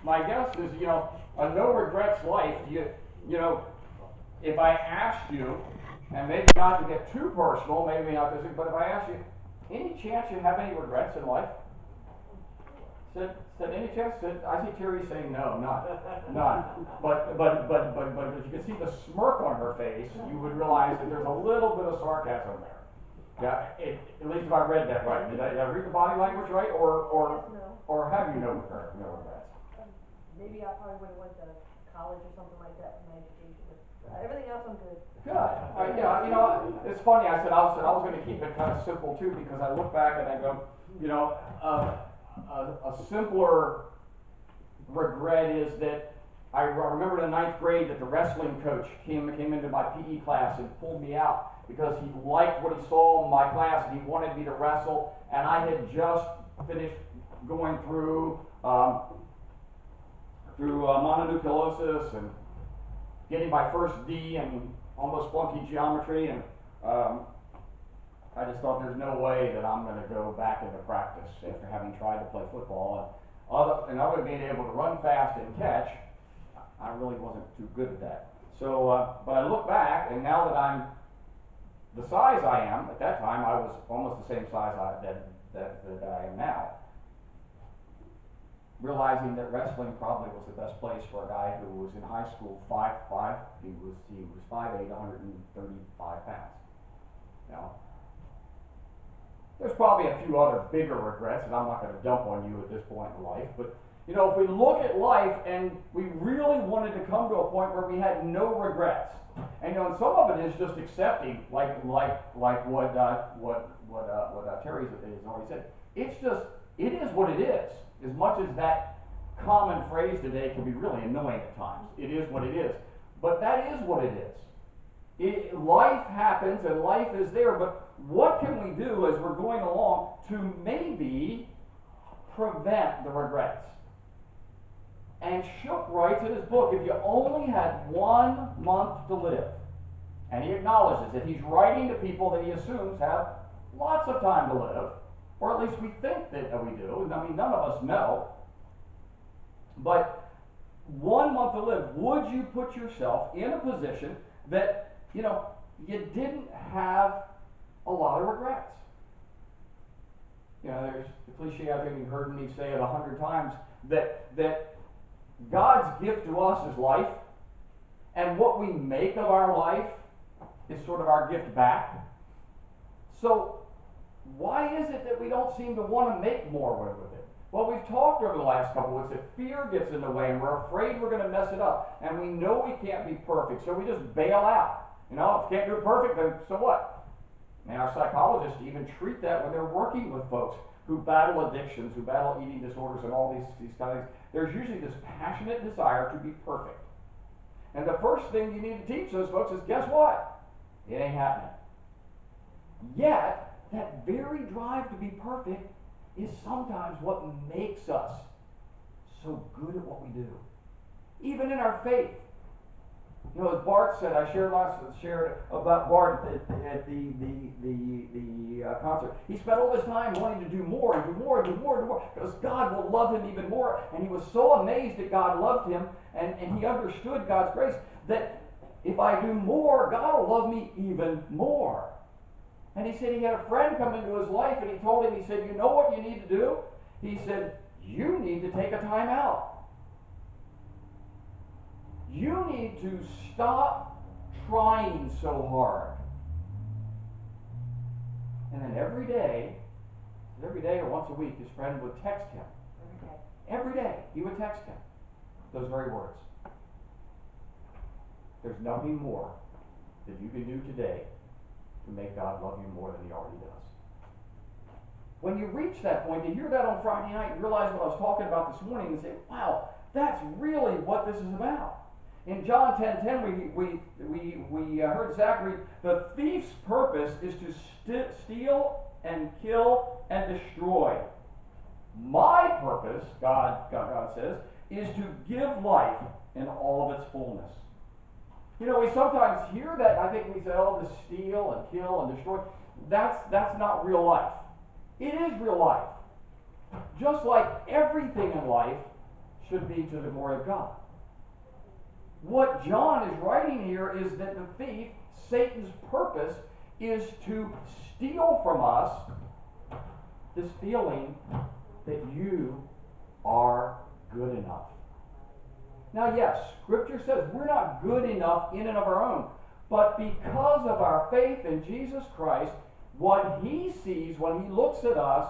my guess is, a no regrets life, you know, if I asked you, and maybe not to get too personal, maybe not this, but if I asked you, any chance you have any regrets in life? Said any chance? I see Terry saying no, none. But if you could see the smirk on her face, you would realize that there's a little bit of sarcasm there. Yeah, at least if I read that right. Did I read the body language right, or have you no regrets? Maybe I probably would have went to college or something like that for my education, but everything else I'm good. Good. Yeah, it's funny. I said I was going to keep it kind of simple too, because I look back and I go, a simpler regret is that I remember in the 9th grade that the wrestling coach came into my PE class and pulled me out because he liked what he saw in my class and he wanted me to wrestle, and I had just finished going through mononucleosis and getting my first D and almost flunky geometry, and I just thought there's no way that I'm going to go back into practice after having tried to play football. And other than being able to run fast and catch, I really wasn't too good at that. So, but I look back, and now that I'm the size I am, at that time I was almost the same size that I am now, realizing that wrestling probably was the best place for a guy who was in high school, 5'5", he was 5'8", 135 pounds. There's probably a few other bigger regrets, and I'm not going to dump on you at this point in life, but if we look at life and we really wanted to come to a point where we had no regrets, and and some of it is just accepting, like what Terry has already said. It is what it is. As much as that common phrase today can be really annoying at times, it is what it is. But that is what it is. Life happens and life is there, but what can we do as we're going along to maybe prevent the regrets? And Shook writes in his book, if you only had 1 month to live, and he acknowledges that he's writing to people that he assumes have lots of time to live, or at least we think that we do, and I mean, none of us know, but 1 month to live, would you put yourself in a position that, you didn't have a lot of regrets? There's the cliche, I think you've heard me say it 100 times, that God's gift to us is life, and what we make of our life is sort of our gift back. So why is it that we don't seem to want to make more with it? Well, we've talked over the last couple of weeks that fear gets in the way, and we're afraid we're going to mess it up, and we know we can't be perfect, so we just bail out. If you can't do it perfect, then so what? And our psychologists even treat that when they're working with folks who battle addictions, who battle eating disorders, and all these kind of things. There's usually this passionate desire to be perfect. And the first thing you need to teach those folks is, guess what? It ain't happening. Yet, that very drive to be perfect is sometimes what makes us so good at what we do. Even in our faith. As Bart said, I shared about Bart at the concert. He spent all his time wanting to do more and do more and do more and do more, because God will love him even more. And he was so amazed that God loved him, and he understood God's grace, that if I do more, God will love me even more. And he said he had a friend come into his life, and he told him, he said, you know what you need to do? He said, you need to take a time out. You need to stop trying so hard. And then every day or once a week, his friend would text him. Every day he would text him those very words. There's nothing more that you can do today to make God love you more than he already does. When you reach that point, to hear that on Friday night, you realize what I was talking about this morning and say, wow, that's really what this is about. In John 10:10, we heard Zachary, the thief's purpose is to steal and kill and destroy. My purpose, God says, is to give life in all of its fullness. We sometimes hear that, and I think we say, oh, to steal and kill and destroy. That's not real life. It is real life. Just like everything in life should be to the glory of God. What John is writing here is that the thief, Satan's purpose, is to steal from us this feeling that you are good enough. Now, yes, Scripture says we're not good enough in and of our own, but because of our faith in Jesus Christ, what he sees when he looks at us,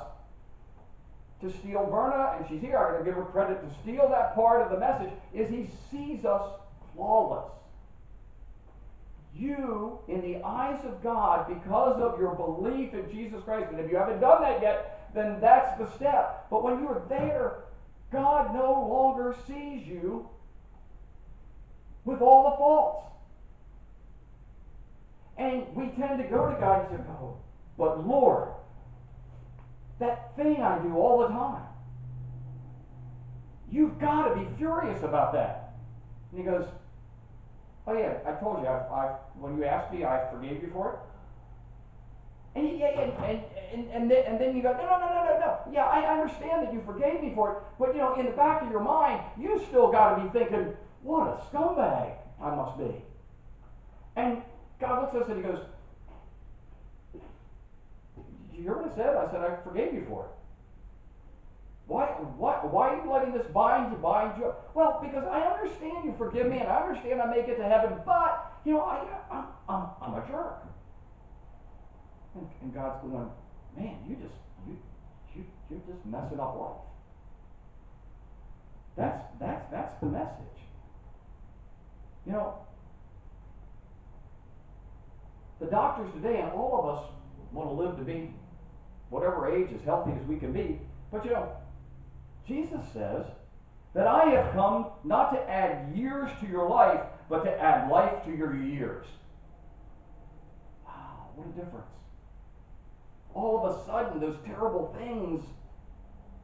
to steal Verna, and she's here, I'm going to give her credit, to steal that part of the message, is he sees us flawless. You, in the eyes of God, because of your belief in Jesus Christ, and if you haven't done that yet, then that's the step. But when you're there, God no longer sees you with all the faults. And we tend to go to God and say, oh, but Lord, that thing I do all the time, you've got to be furious about that. And he goes, oh yeah, I told you, when you asked me, I forgave you for it. And then you go, no. Yeah, I understand that you forgave me for it, but in the back of your mind, you still got to be thinking, what a scumbag I must be. And God looks at us and he goes, did you hear what I said? I said, I forgave you for it. Why are you letting this bind you? Well, because I understand you forgive me, and I understand I make it to heaven, but, I'm a jerk. And God's going, man, you're just messing up life. That's the message. The doctors today, and all of us want to live to be whatever age, as healthy as we can be, but Jesus says that I have come not to add years to your life, but to add life to your years. Wow, what a difference. All of a sudden, those terrible things,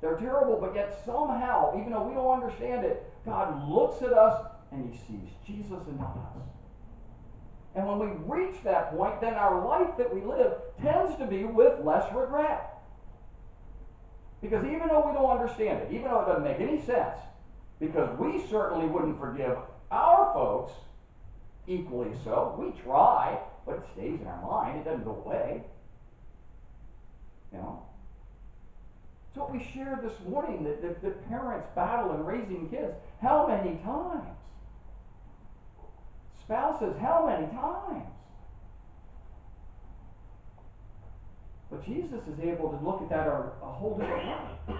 they're terrible, but yet somehow, even though we don't understand it, God looks at us and he sees Jesus in us. And when we reach that point, then our life that we live tends to be with less regret. Because even though we don't understand it, even though it doesn't make any sense, because we certainly wouldn't forgive our folks equally so. We try, but it stays in our mind. It doesn't go away. It's what we shared this morning, that parents battle in raising kids. How many times? Spouses, how many times? But Jesus is able to look at that a whole different way.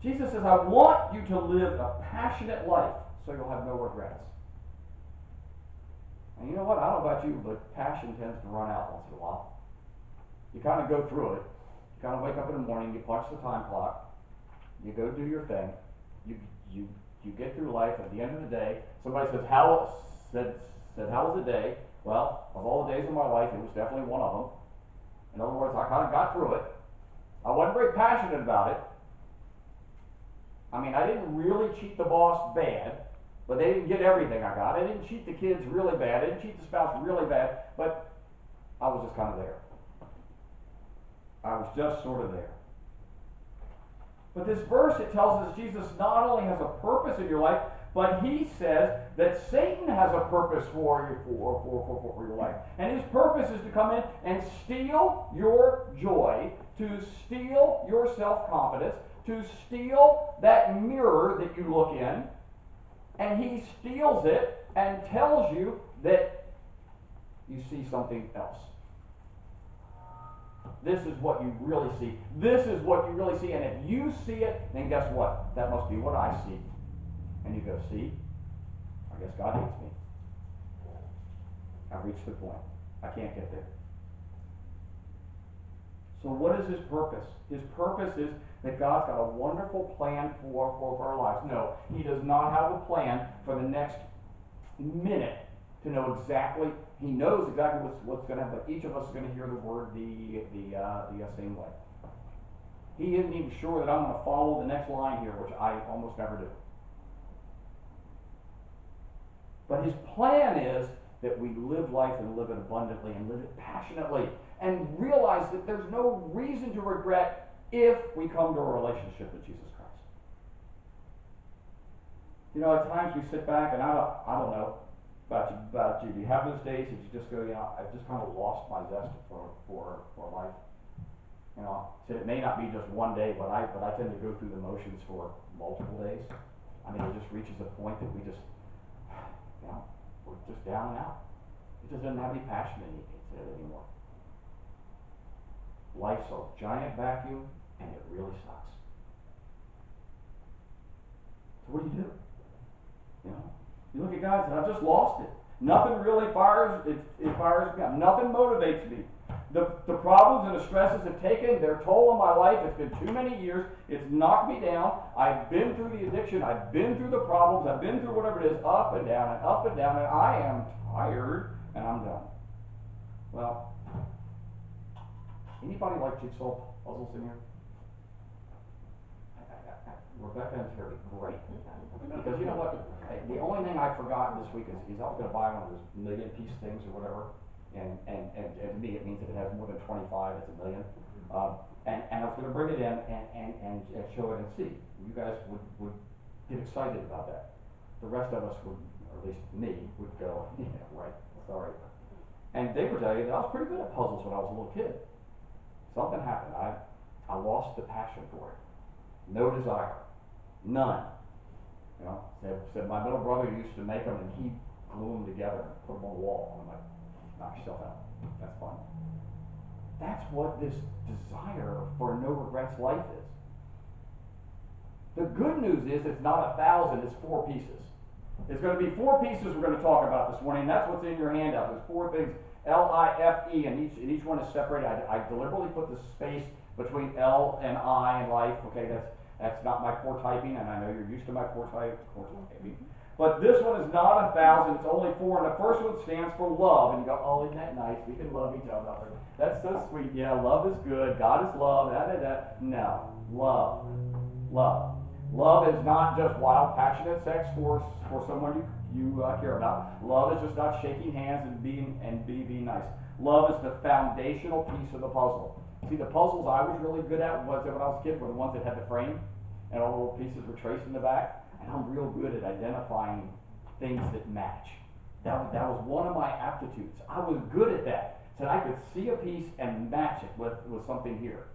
Jesus says, I want you to live a passionate life so you'll have no regrets. And you know what? I don't know about you, but passion tends to run out once in a while. You kind of go through it. You kind of wake up in the morning, you punch the time clock, you go do your thing, you get through life. At the end of the day, somebody says, how was the day? Well, of all the days of my life, it was definitely one of them. In other words, I kind of got through it. I wasn't very passionate about it. I mean, I didn't really cheat the boss bad, but they didn't get everything I got. I didn't cheat the kids really bad. I didn't cheat the spouse really bad, but I was just kind of there. I was just sort of there. But this verse, it tells us Jesus not only has a purpose in your life, but he says that Satan has a purpose for your life. And his purpose is to come in and steal your joy, to steal your self-confidence, to steal that mirror that you look in. And he steals it and tells you that you see something else. This is what you really see. This is what you really see. And if you see it, then guess what? That must be what I see. And you go, see? I guess God hates me. I've reached the point. I can't get there. So what is his purpose? His purpose is that God's got a wonderful plan for our lives. No, he does not have a plan for the next minute to know exactly. He knows exactly what's going to happen, but each of us is going to hear the word the same way. He isn't even sure that I'm going to follow the next line here, which I almost never do. But his plan is that we live life and live it abundantly and live it passionately and realize that there's no reason to regret if we come to a relationship with Jesus Christ. You know, at times we sit back, and I don't know about you. Do you have those days that you just go, I've just kind of lost my zest for life? You know, so it may not be just one day, but I tend to go through the motions for multiple days. I mean, it just reaches a point that we just, we're just down and out. It just doesn't have any passion in it anymore. Life's a giant vacuum, and it really sucks. So what do? You know, you look at God and say, I've just lost it. Nothing really fires me up. Nothing motivates me. The problems and the stresses have taken their toll on my life. It's been too many years. It's knocked me down. I've been through the addiction. I've been through the problems. I've been through whatever it is, up and down, and I am tired, and I'm done. Well, anybody like jigsaw puzzles in here? Rebecca and Terry, great. Because you know what? The only thing I forgot this week is I was going to buy one of those million-piece things or whatever. And to me, it means if it has more than 25, it's a million. And I was going to bring it in and show it and see. You guys would get excited about that. The rest of us would, or at least me, would go, yeah, right, sorry. And they would tell you that I was pretty good at puzzles when I was a little kid. Something happened. I lost the passion for it. No desire. None. You know, said my little brother used to make them and he'd glue them together and put them on the wall. And I'm like, knock yourself out. That's fun. That's what this desire for no regrets life is. The good news is it's not 1,000, it's 4 pieces. It's going to be 4 pieces we're going to talk about this morning. That's what's in your handout. There's 4 things, L-I-F-E, and each one is separated. I deliberately put the space between L and I in life. Okay, that's not my poor typing, and I know you're used to my poor typing. But this one is not 1,000, it's only 4, and the first one stands for love. And you go, oh, isn't that nice? We can love each other. That's so sweet. Yeah, love is good. God is love. No, love. Love. Love is not just wild, passionate sex for someone you care about. Love is just not shaking hands and being nice. Love is the foundational piece of the puzzle. See, the puzzles I was really good at when I was a kid were the ones that had the frame, and all the little pieces were traced in the back. And I'm real good at identifying things that match. That was one of my aptitudes. I was good at that. So I could see a piece and match it with something here.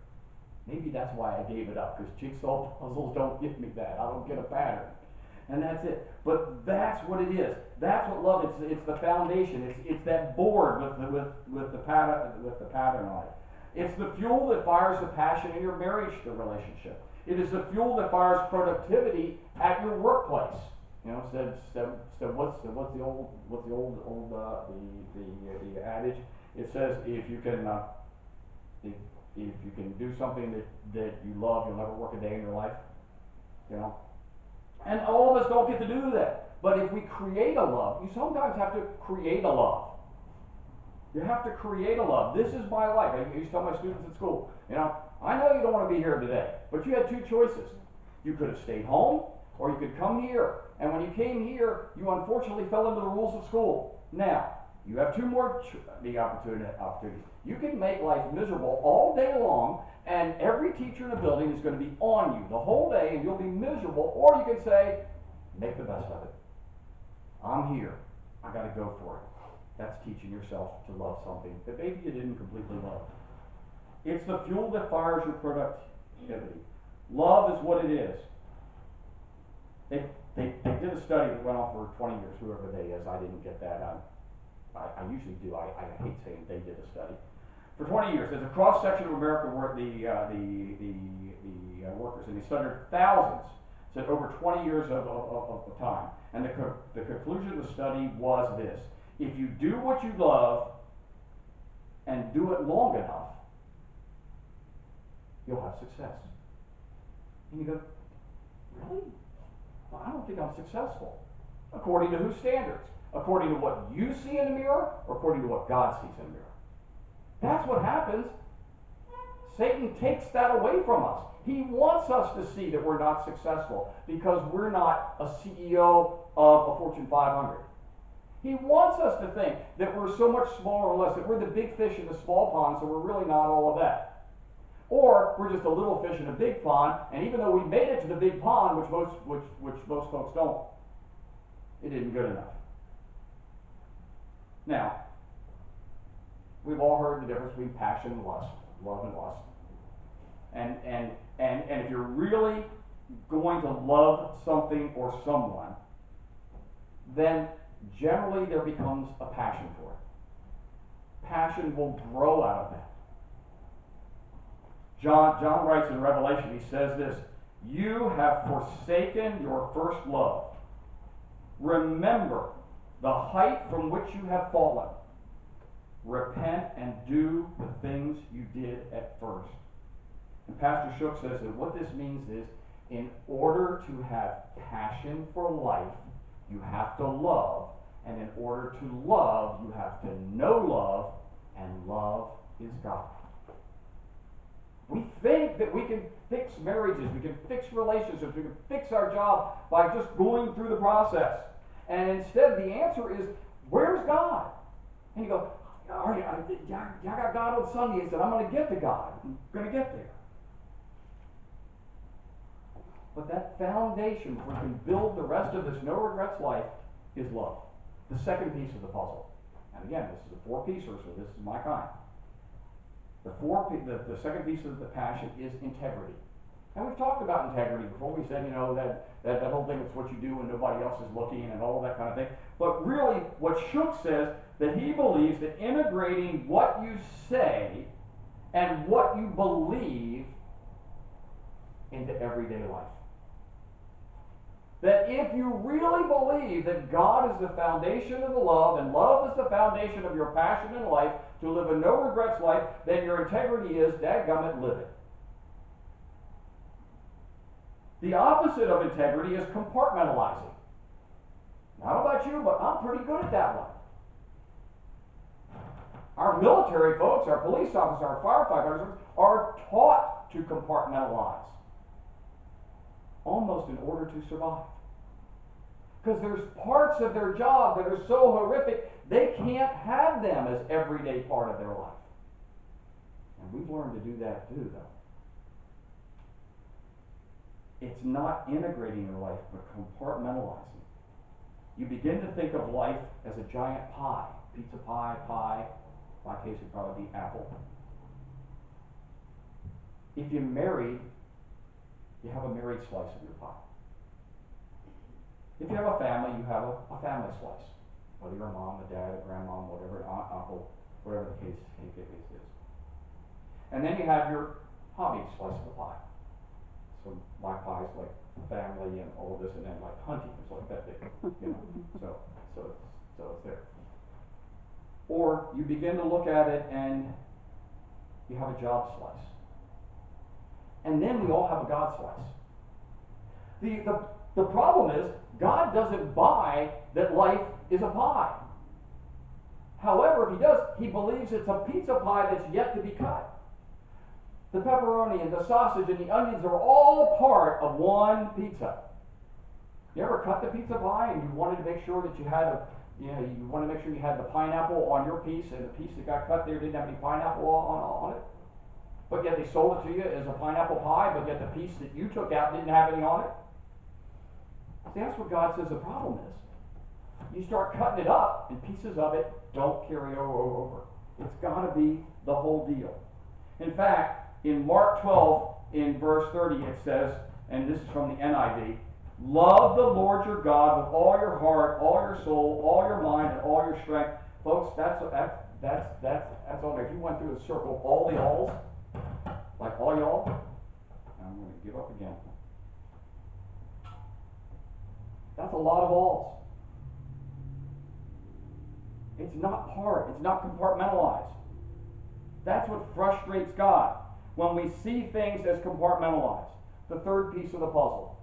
Maybe that's why I gave it up, because jigsaw puzzles don't give me that. I don't get a pattern. And that's it. But that's what it is. That's what love is. It's the foundation. It's that board with the pattern on it. It's the fuel that fires the passion in your marriage relationship. It is the fuel that fires productivity at your workplace. You know, what's the old adage? It says if you can do something that you love, you'll never work a day in your life. You know, and all of us don't get to do that. But if we create a love, you sometimes have to create a love. You have to create a love. This is my life. I used to tell my students at school, you know, I know you don't want to be here today, but you had 2 choices. You could have stayed home, or you could come here. And when you came here, you unfortunately fell into the rules of school. Now, you have 2 more opportunities. You can make life miserable all day long, and every teacher in the building is going to be on you the whole day, and you'll be miserable. Or you can say, make the best of it. I'm here. I got to go for it. That's teaching yourself to love something that maybe you didn't completely love. It's the fuel that fires your productivity. Love is what it is. They did a study that went on for 20 years, whoever they is. I didn't get that. I usually do. I hate saying they did a study. For 20 years, there's a cross-section of America where the workers, and they studied thousands, said over 20 years of time. And the conclusion of the study was this. If you do what you love and do it long enough, you'll have success. And you go, really? Well, I don't think I'm successful. According to whose standards? According to what you see in the mirror, or according to what God sees in the mirror? That's what happens. Satan takes that away from us. He wants us to see that we're not successful because we're not a CEO of a Fortune 500. He wants us to think that we're so much smaller or less, that we're the big fish in the small pond, so we're really not all of that. Or we're just a little fish in a big pond, and even though we made it to the big pond, which most folks don't, it isn't good enough. Now, we've all heard the difference between passion and lust, love and lust. And if you're really going to love something or someone, then generally there becomes a passion for it. Passion will grow out of that. John writes in Revelation, he says this, "You have forsaken your first love. Remember the height from which you have fallen. Repent and do the things you did at first." And Pastor Shook says that what this means is, in order to have passion for life, you have to love, and in order to love, you have to know love, and love is God. We think that we can fix marriages, we can fix relationships, we can fix our job by just going through the process. And instead, the answer is, where's God? And you go, all right, I got God on Sunday. I said, I'm going to get to God. I'm going to get there. But that foundation where we can build the rest of this no regrets life is love. The second piece of the puzzle. And again, this is a four-piecer, so this is my kind. The second piece of the passion is integrity. And we've talked about integrity before. We said, that whole thing is what you do when nobody else is looking and all of that kind of thing. But really, what Shook says, that he believes that integrating what you say and what you believe into everyday life. That if you really believe that God is the foundation of the love, and love is the foundation of your passion in life, to live a no regrets life, then your integrity is, dadgummit, live it. The opposite of integrity is compartmentalizing. Not about you, but I'm pretty good at that one. Our military folks, our police officers, our firefighters are taught to compartmentalize, almost in order to survive. Because there's parts of their job that are so horrific, they can't have them as everyday part of their life. And we've learned to do that too, though. It's not integrating your life, but compartmentalizing. You begin to think of life as a giant pie. Pizza pie, pie. In my case, it'd probably be apple. If you're married, you have a married slice of your pie. If you have a family, you have a family slice. Whether you're a mom, a dad, a grandmom, whatever, an aunt, uncle, whatever the case is. And then you have your hobby slice of the pie. So my pie's like family and all of this, and then like hunting is like that big, So it's there. Or you begin to look at it and you have a job slice. And then we all have a God slice. The problem is, God doesn't buy that life is a pie. However, if he does, he believes it's a pizza pie that's yet to be cut. The pepperoni and the sausage and the onions are all part of one pizza. You ever cut the pizza pie and you wanted to make sure that you had you want to make sure you had the pineapple on your piece, and the piece that got cut there didn't have any pineapple on it? But yet they sold it to you as a pineapple pie, but yet the piece that you took out didn't have any on it? See, that's what God says the problem is. You start cutting it up, and pieces of it don't carry over. It's got to be the whole deal. In fact, in Mark 12, in verse 30, it says, and this is from the NIV, love the Lord your God with all your heart, all your soul, all your mind, and all your strength. Folks, that's all. If you went through the circle of all the alls, like all y'all, I'm going to give up again. That's a lot of alls. It's not compartmentalized. That's what frustrates God, when we see things as compartmentalized. The third piece of the puzzle.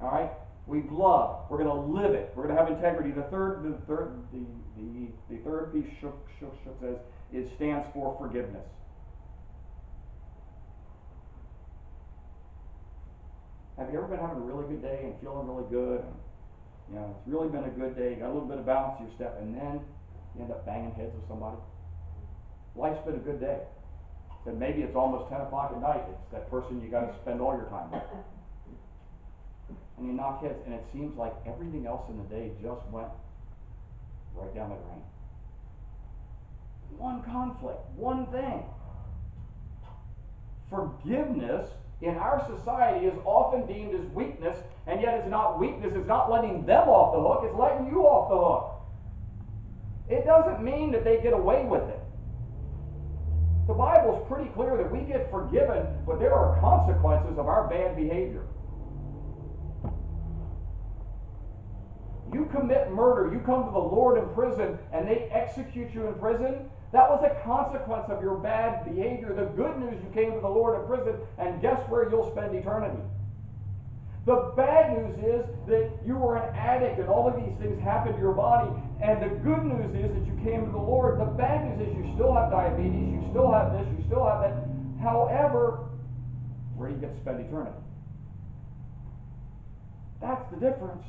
All right? We've loved. We're going to live it. We're going to have integrity. The third piece says stands for forgiveness. Have you ever been having a really good day and feeling really good? And, it's really been a good day. You got a little bit of balance to your step, and then you end up banging heads with somebody. Life's been a good day. Then maybe it's almost 10 o'clock at night. It's that person you got to spend all your time with. And you knock heads, and it seems like everything else in the day just went right down the drain. One conflict, one thing. Forgiveness in our society is often deemed as weakness, and yet it's not weakness. It's not letting them off the hook. It's letting you off the hook. It doesn't mean that they get away with it. The Bible's pretty clear that we get forgiven, but there are consequences of our bad behavior. You commit murder, you come to the Lord in prison, and they execute you in prison. That was a consequence of your bad behavior. The good news, you came to the Lord in prison, and guess where you'll spend eternity? The bad news is that you were an addict and all of these things happened to your body. And the good news is that you came to the Lord. The bad news is you still have diabetes, you still have this, you still have that. However, where do you get to spend eternity? That's the difference.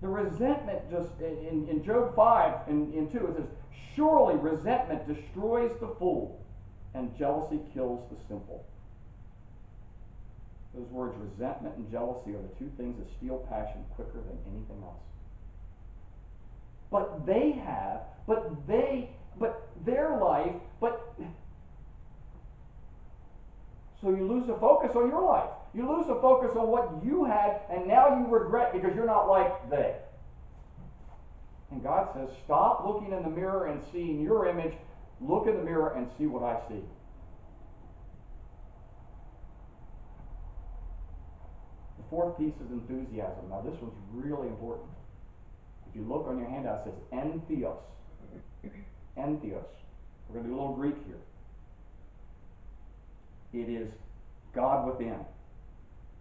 The resentment just, in Job 5 in 2, it says, surely resentment destroys the fool and jealousy kills the simple. Those words, resentment and jealousy, are the two things that steal passion quicker than anything else. But their life, so you lose the focus on your life. You lose the focus on what you had, and now you regret because you're not like they. And God says, stop looking in the mirror and seeing your image. Look in the mirror and see what I see. The fourth piece is enthusiasm. Now this one's really important. If you look on your handout, it says entheos. Entheos. We're going to do a little Greek here. It is God within.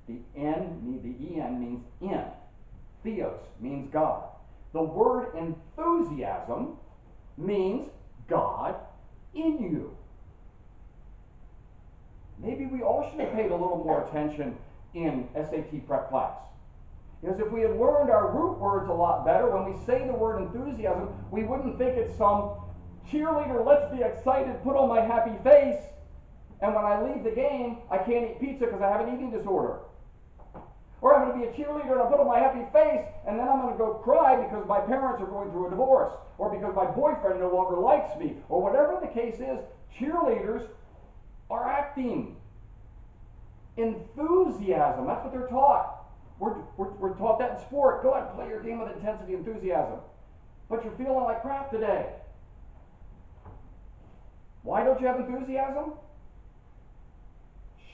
The en means in. Theos means God. The word enthusiasm means God in you. Maybe we all should have paid a little more attention in SAT prep class. Because if we had learned our root words a lot better, when we say the word enthusiasm, we wouldn't think it's some cheerleader, let's be excited, put on my happy face, and when I leave the game, I can't eat pizza because I have an eating disorder. Or I'm going to be a cheerleader and I put on my happy face, and then I'm going to go cry because my parents are going through a divorce, or because my boyfriend no longer likes me, or whatever the case is. Cheerleaders are acting. Enthusiasm, that's what they're taught. We're taught that in sport. Go ahead and play your game with intensity and enthusiasm. But you're feeling like crap today. Why don't you have enthusiasm?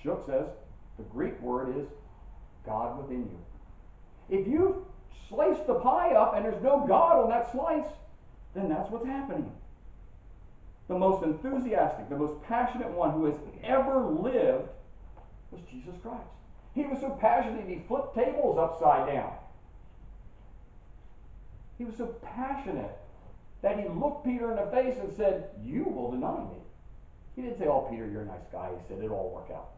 Shook says the Greek word is God within you. If you slice the pie up and there's no God on that slice, then that's what's happening. The most enthusiastic, the most passionate one who has ever lived was Jesus Christ. He was so passionate he flipped tables upside down. He was so passionate that he looked Peter in the face and said, you will deny me. He didn't say, oh, Peter, you're a nice guy. He said, it'll all work out.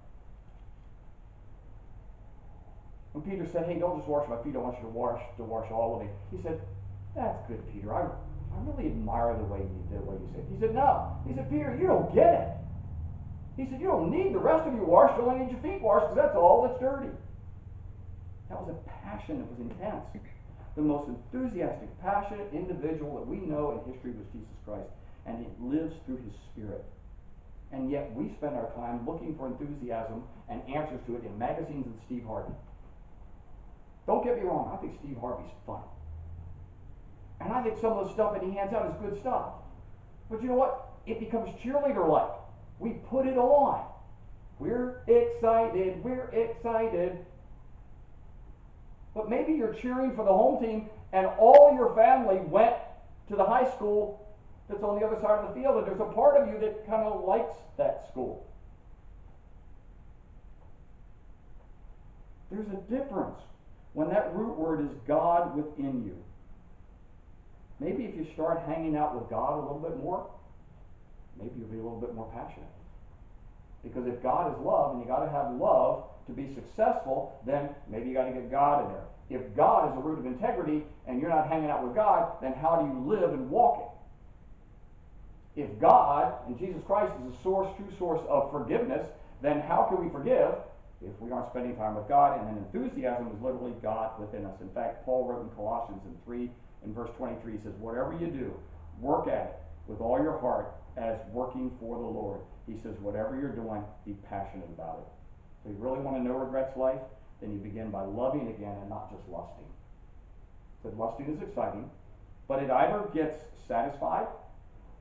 When Peter said, hey, don't just wash my feet, I want you to wash all of me. He said, that's good, Peter. I really admire the way you did what you said. He said, no. He said, Peter, you don't get it. He said, you don't need the rest of you washed, you only need your feet washed because that's all that's dirty. That was a passion that was intense. The most enthusiastic, passionate individual that we know in history was Jesus Christ, and it lives through his Spirit. And yet we spend our time looking for enthusiasm and answers to it in magazines and Steve Harvey. Don't get me wrong, I think Steve Harvey's funny. And I think some of the stuff that he hands out is good stuff. But you know what? It becomes cheerleader-like. We put it on. We're excited, we're excited. But maybe you're cheering for the home team and all your family went to the high school that's on the other side of the field, and there's a part of you that kind of likes that school. There's a difference when that root word is God within you. Maybe if you start hanging out with God a little bit more, maybe you'll be a little bit more passionate. Because if God is love, and you got to have love to be successful, then maybe you got to get God in there. If God is a root of integrity, and you're not hanging out with God, then how do you live and walk it? If God and Jesus Christ is the true source of forgiveness, then how can we forgive if we aren't spending time with God? And then enthusiasm is literally God within us. In fact, Paul wrote in Colossians 3 in verse 23, he says, whatever you do, work at it with all your heart as working for the Lord. He says, whatever you're doing, be passionate about it. So you really want to no regrets life? Then you begin by loving again and not just lusting. So lusting is exciting, but it either gets satisfied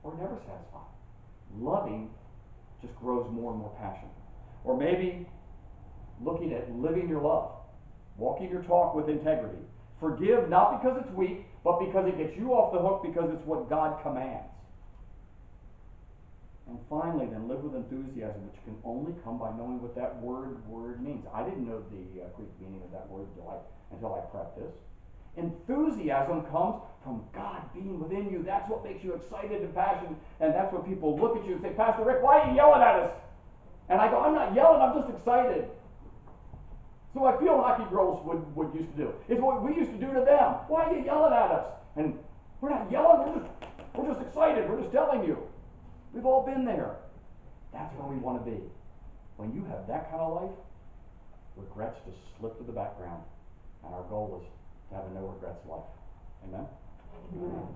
or never satisfied. Loving just grows more and more passion. Or maybe looking at living your love, walking your talk with integrity. Forgive not because it's weak, but because it gets you off the hook because it's what God commands. And finally, then live with enthusiasm, which can only come by knowing what that word means. I didn't know the Greek meaning of that word until I prepped this. Enthusiasm comes from God being within you. That's what makes you excited and passionate, and that's what people look at you and say, Pastor Rick, why are you yelling at us? And I go, I'm not yelling, I'm just excited. So I feel hockey girls would used to do. It's what we used to do to them. Why are you yelling at us? And we're not yelling, we're just excited. We're just telling you. We've all been there. That's where we want to be. When you have that kind of life, regrets just slip to the background. And our goal is to have a no regrets life. Amen? Amen.